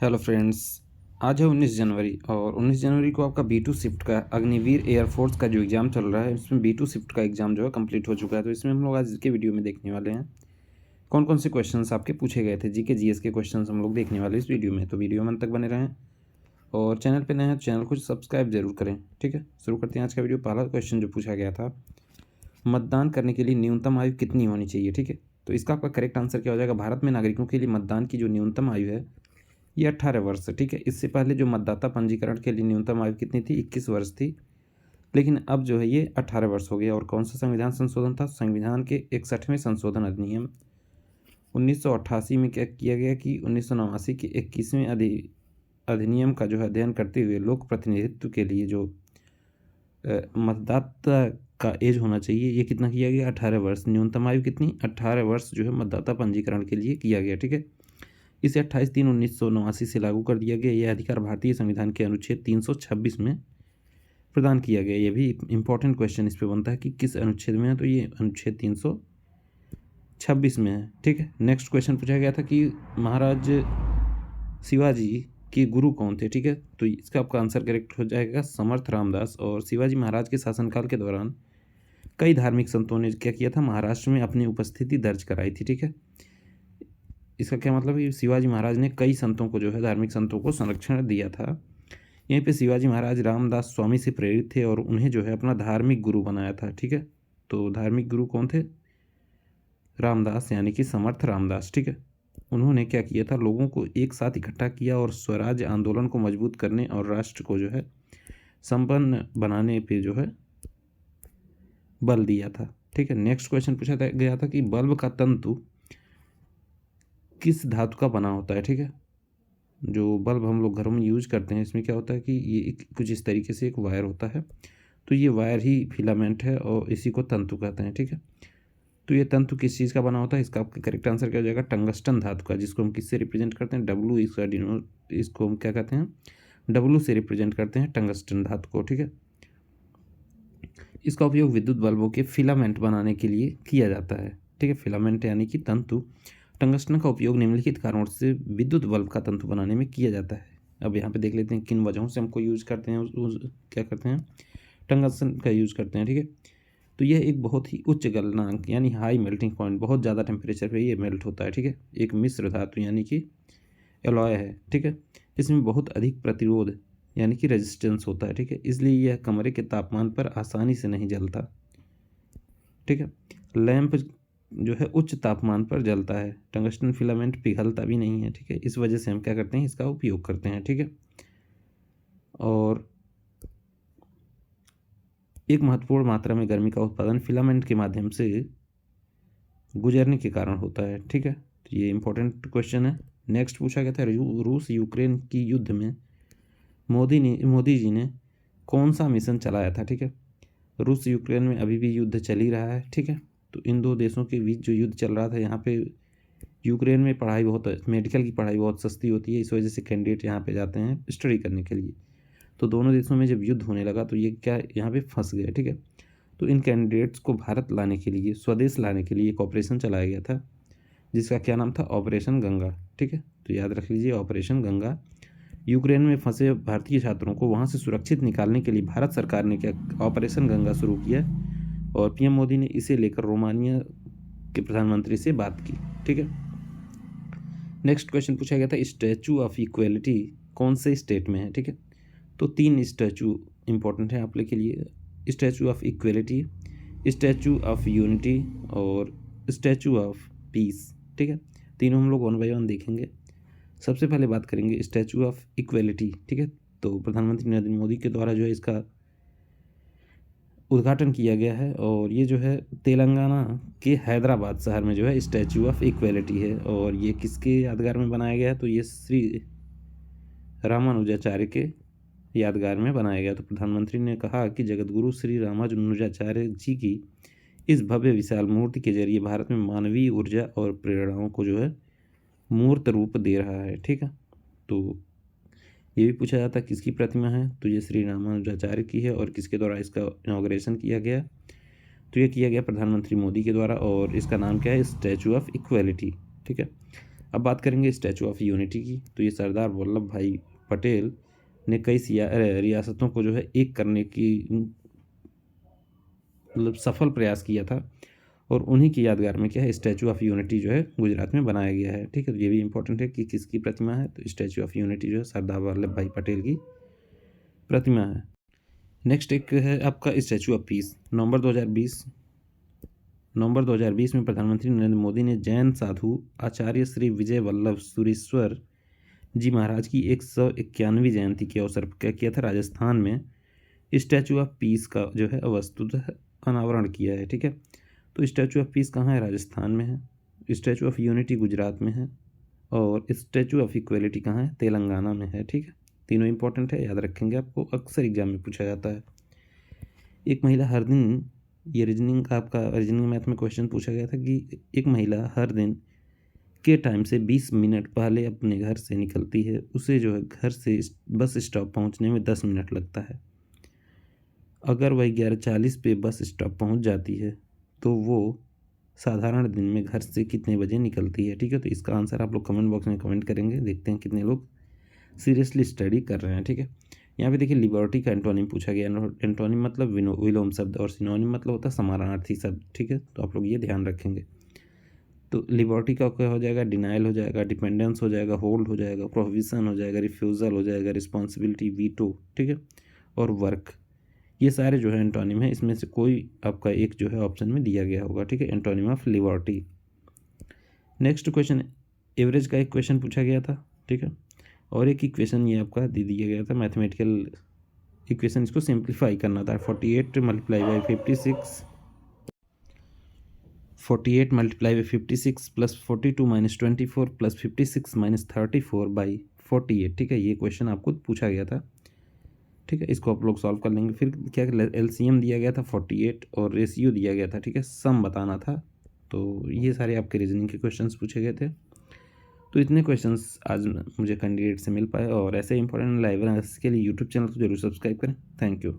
Hello friends. आज है 19 जनवरी और 19 जनवरी को आपका B2 शिफ्ट का अग्निवीर एयरफोर्स का जो एग्ज़ाम चल रहा है इसमें B2 शिफ्ट का एग्ज़ाम जो है कंप्लीट हो चुका है। तो इसमें हम लोग आज के वीडियो में देखने वाले हैं कौन कौन से क्वेश्चंस आपके पूछे गए थे। जीके जीएस के क्वेश्चंस हम लोग देखने वाले इस वीडियो में। तो वीडियो में अंत तक बने रहें और चैनल पर नए हैं तो चैनल को सब्सक्राइब जरूर करें। ठीक है, शुरू करते हैं आज का वीडियो। पहला क्वेश्चन जो पूछा गया था, मतदान करने के लिए न्यूनतम आयु कितनी होनी चाहिए। ठीक है, तो इसका आपका करेक्ट आंसर क्या हो जाएगा, भारत में नागरिकों के लिए मतदान की जो न्यूनतम आयु है ये 18 वर्ष है। ठीक है, इससे पहले जो मतदाता पंजीकरण के लिए न्यूनतम आयु कितनी थी, 21 वर्ष थी, लेकिन अब जो है ये 18 वर्ष हो गया। और कौन सा संविधान संशोधन था, संविधान के 61वें संशोधन अधिनियम 1988 में क्या किया गया कि 1989 के 21वें अधिनियम का जो है अध्ययन करते हुए लोक प्रतिनिधित्व के लिए जो मतदाता का एज होना चाहिए ये कितना किया गया, 18 वर्ष। न्यूनतम आयु कितनी, 18 वर्ष जो है मतदाता पंजीकरण के लिए किया गया। ठीक है, इसे 28/3/1989 से लागू कर दिया गया। यह अधिकार भारतीय संविधान के अनुच्छेद 326 में प्रदान किया गया। यह भी इंपॉर्टेंट क्वेश्चन इस पे बनता है कि किस अनुच्छेद में है, तो ये अनुच्छेद 326 में है। ठीक है, नेक्स्ट क्वेश्चन पूछा गया था कि महाराज शिवाजी के गुरु कौन थे। ठीक है, तो इसका आपका आंसर करेक्ट हो जाएगा समर्थ रामदास। और शिवाजी महाराज के शासनकाल के दौरान कई धार्मिक संतों ने क्या किया था, महाराष्ट्र में अपनी उपस्थिति दर्ज कराई थी। ठीक है, इसका क्या मतलब है कि शिवाजी महाराज ने कई संतों को जो है, धार्मिक संतों को संरक्षण दिया था। यहीं पे शिवाजी महाराज रामदास स्वामी से प्रेरित थे और उन्हें जो है अपना धार्मिक गुरु बनाया था। ठीक है, तो धार्मिक गुरु कौन थे, रामदास, यानी कि समर्थ रामदास। ठीक है, उन्होंने क्या किया था, लोगों को एक साथ इकट्ठा किया और स्वराज आंदोलन को मजबूत करने और राष्ट्र को जो है संपन्न बनाने पे जो है बल दिया था। ठीक है, नेक्स्ट क्वेश्चन पूछा गया था कि बल्ब का तंतु किस धातु का बना होता है। ठीक है, जो बल्ब हम लोग घरों में यूज करते हैं इसमें क्या होता है कि ये कुछ इस तरीके से एक वायर होता है, तो ये वायर ही फिलामेंट है और इसी को तंतु कहते हैं। ठीक है, तो ये तंतु किस चीज़ का बना होता है, इसका आपका करेक्ट आंसर क्या हो जाएगा, टंगस्टन धातु का, जिसको हम किससे रिप्रेजेंट करते हैं, डब्लू, इसको हम क्या कहते हैं, डब्लू से रिप्रेजेंट करते हैं टंगस्टन धातु को। ठीक है, इसका उपयोग विद्युत बल्बों के फिलामेंट बनाने के लिए किया जाता है। ठीक है, फिलामेंट यानी कि तंतु। टंगस्टन का उपयोग निम्नलिखित कारणों से विद्युत बल्ब का तंतु बनाने में किया जाता है। अब यहाँ पे देख लेते हैं किन वजहों से हमको यूज करते हैं, क्या करते हैं, टंगस्टन का यूज करते हैं। ठीक है, तो यह एक बहुत ही उच्च गलनांक यानी हाई मेल्टिंग पॉइंट, बहुत ज़्यादा टेम्परेचर पे ये मेल्ट होता है। ठीक है, एक मिश्र धातु यानी कि एलॉय है। ठीक है, इसमें बहुत अधिक प्रतिरोध यानी कि रेजिस्टेंस होता है। ठीक है, इसलिए यह कमरे के तापमान पर आसानी से नहीं जलता। ठीक है, लैंप जो है उच्च तापमान पर जलता है, टंगस्टन फिलामेंट पिघलता भी नहीं है। ठीक है, इस वजह से हम क्या करते हैं, इसका उपयोग करते हैं। ठीक है, और एक महत्वपूर्ण मात्रा में गर्मी का उत्पादन फिलामेंट के माध्यम से गुजरने के कारण होता है। ठीक है, तो ये इंपॉर्टेंट क्वेश्चन है। नेक्स्ट पूछा गया था रूस यूक्रेन की युद्ध में मोदी जी ने कौन सा मिशन चलाया था। ठीक है, रूस यूक्रेन में अभी भी युद्ध चल ही रहा है। ठीक है, तो इन दो देशों के बीच जो युद्ध चल रहा था, यहाँ पे यूक्रेन में पढ़ाई बहुत, मेडिकल की पढ़ाई बहुत सस्ती होती है, इस वजह से कैंडिडेट यहाँ पे जाते हैं स्टडी करने के लिए। तो दोनों देशों में जब युद्ध होने लगा तो ये क्या यहाँ पे फंस गए। ठीक है, तो इन कैंडिडेट्स को भारत लाने के लिए, स्वदेश लाने के लिए एक ऑपरेशन चलाया गया था जिसका क्या नाम था, ऑपरेशन गंगा। ठीक है, तो याद रख लीजिए ऑपरेशन गंगा। यूक्रेन में फंसे भारतीय छात्रों को वहाँ से सुरक्षित निकालने के लिए भारत सरकार ने क्या ऑपरेशन गंगा शुरू किया और पीएम मोदी ने इसे लेकर रोमानिया के प्रधानमंत्री से बात की। ठीक है, नेक्स्ट क्वेश्चन पूछा गया था स्टैचू ऑफ इक्वलिटी कौन से स्टेट में है। ठीक है, तो 3 स्टैचू इंपॉर्टेंट है आप लोग के लिए, statue of equality, statue of unity और स्टैचू ऑफ पीस। ठीक है, तीनों हम लोग वन बाय वन देखेंगे। सबसे पहले बात करेंगे स्टैचू ऑफ इक्वलिटी। ठीक है, तो प्रधानमंत्री नरेंद्र मोदी के द्वारा जो है इसका उद्घाटन किया गया है और ये जो है तेलंगाना के हैदराबाद शहर में जो है स्टैचू ऑफ इक्वलिटी है। और ये किसके यादगार में बनाया गया है, तो ये श्री रामानुजाचार्य के यादगार में बनाया गया। तो प्रधानमंत्री ने कहा कि जगतगुरु श्री रामानुजाचार्य जी की इस भव्य विशाल मूर्ति के जरिए भारत में मानवीय ऊर्जा और प्रेरणाओं को जो है मूर्त रूप दे रहा है। ठीक है, तो ये भी पूछा जाता है किसकी प्रतिमा है, तो ये श्री रामानुजाचार्य की है। और किसके द्वारा इसका इनॉग्रेशन किया गया, तो ये किया गया प्रधानमंत्री मोदी के द्वारा और इसका नाम क्या है, स्टैचू ऑफ इक्वलिटी। ठीक है, अब बात करेंगे स्टैचू ऑफ यूनिटी की। तो ये सरदार वल्लभ भाई पटेल ने कई रियासतों को जो है एक करने की मतलब सफल प्रयास किया था, और उन्हीं की यादगार में क्या है स्टैचू ऑफ यूनिटी जो है गुजरात में बनाया गया है। ठीक है, तो ये भी इंपॉर्टेंट है कि किसकी प्रतिमा है, तो स्टैचू ऑफ यूनिटी जो है सरदार वल्लभ भाई पटेल की प्रतिमा है। नेक्स्ट एक है आपका स्टैचू ऑफ पीस। नवंबर 2020 में प्रधानमंत्री नरेंद्र मोदी ने जैन साधु आचार्य श्री विजय वल्लभ सुरीश्वर जी महाराज की 191वीं जयंती के अवसर पर क्या किया था, राजस्थान में स्टैचू ऑफ पीस का जो है वस्तुतः अनावरण किया है। ठीक है, तो स्टैचू ऑफ पीस कहाँ है, राजस्थान में है। स्टैचू ऑफ यूनिटी गुजरात में है, और स्टैचू ऑफ इक्वलिटी कहाँ है, तेलंगाना में है। ठीक है, तीनों इंपॉर्टेंट है, याद रखेंगे, आपको अक्सर एग्जाम में पूछा जाता है। एक महिला हर दिन, ये रीजनिंग मैथ में क्वेश्चन पूछा गया था कि एक महिला हर दिन के टाइम से 20 मिनट पहले अपने घर से निकलती है, उसे जो है घर से बस स्टॉप पहुंचने में 10 मिनट लगता है। अगर वह 11:40 पे बस स्टॉप पहुंच जाती है तो वो साधारण दिन में घर से कितने बजे निकलती है। ठीक है, तो इसका आंसर आप लोग कमेंट बॉक्स में कमेंट करेंगे, देखते हैं कितने लोग सीरियसली स्टडी कर रहे हैं। ठीक है, यहाँ पे देखिए लिबर्टी का एंटोनिम पूछा गया। एंटोनिम मतलब विलोम शब्द, और सिनोनिम मतलब होता है समानार्थी शब्द। ठीक है, तो आप लोग ये ध्यान रखेंगे। तो लिबर्टी का क्या हो जाएगा, डिनाइल हो जाएगा, डिपेंडेंस हो जाएगा, होल्ड हो जाएगा, प्रोविज़न हो जाएगा, रिफ्यूज़ल हो जाएगा, रिस्पॉन्सिबिलिटी, वीटो। ठीक है, और वर्क, ये सारे जो है एंटोनिम है, इसमें से कोई आपका एक जो है ऑप्शन में दिया गया होगा। ठीक है, antonym of liberty. Next question, average का एक क्वेश्चन पूछा गया था। ठीक है, और एक इक्वेशन ये आपका दे दिया गया था, मैथमेटिकल इक्वेशन, इसको सिंप्लीफाई करना था। 48 multiply by 56 48 multiply by 56 plus 42 minus 24 plus 56 minus 34 by 48। ठीक है, ये क्वेश्चन आपको पूछा गया था। ठीक है, इसको आप लोग सॉल्व कर लेंगे। फिर क्या एलसीएम दिया गया था 48 और रेशियो दिया गया था। ठीक है, सम बताना था। तो ये सारे आपके रीजनिंग के क्वेश्चंस पूछे गए थे। तो इतने क्वेश्चंस आज मुझे कैंडिडेट से मिल पाए, और ऐसे इंपॉर्टेंट लाइव के लिए यूट्यूब चैनल को जरूर सब्सक्राइब करें। Thank you.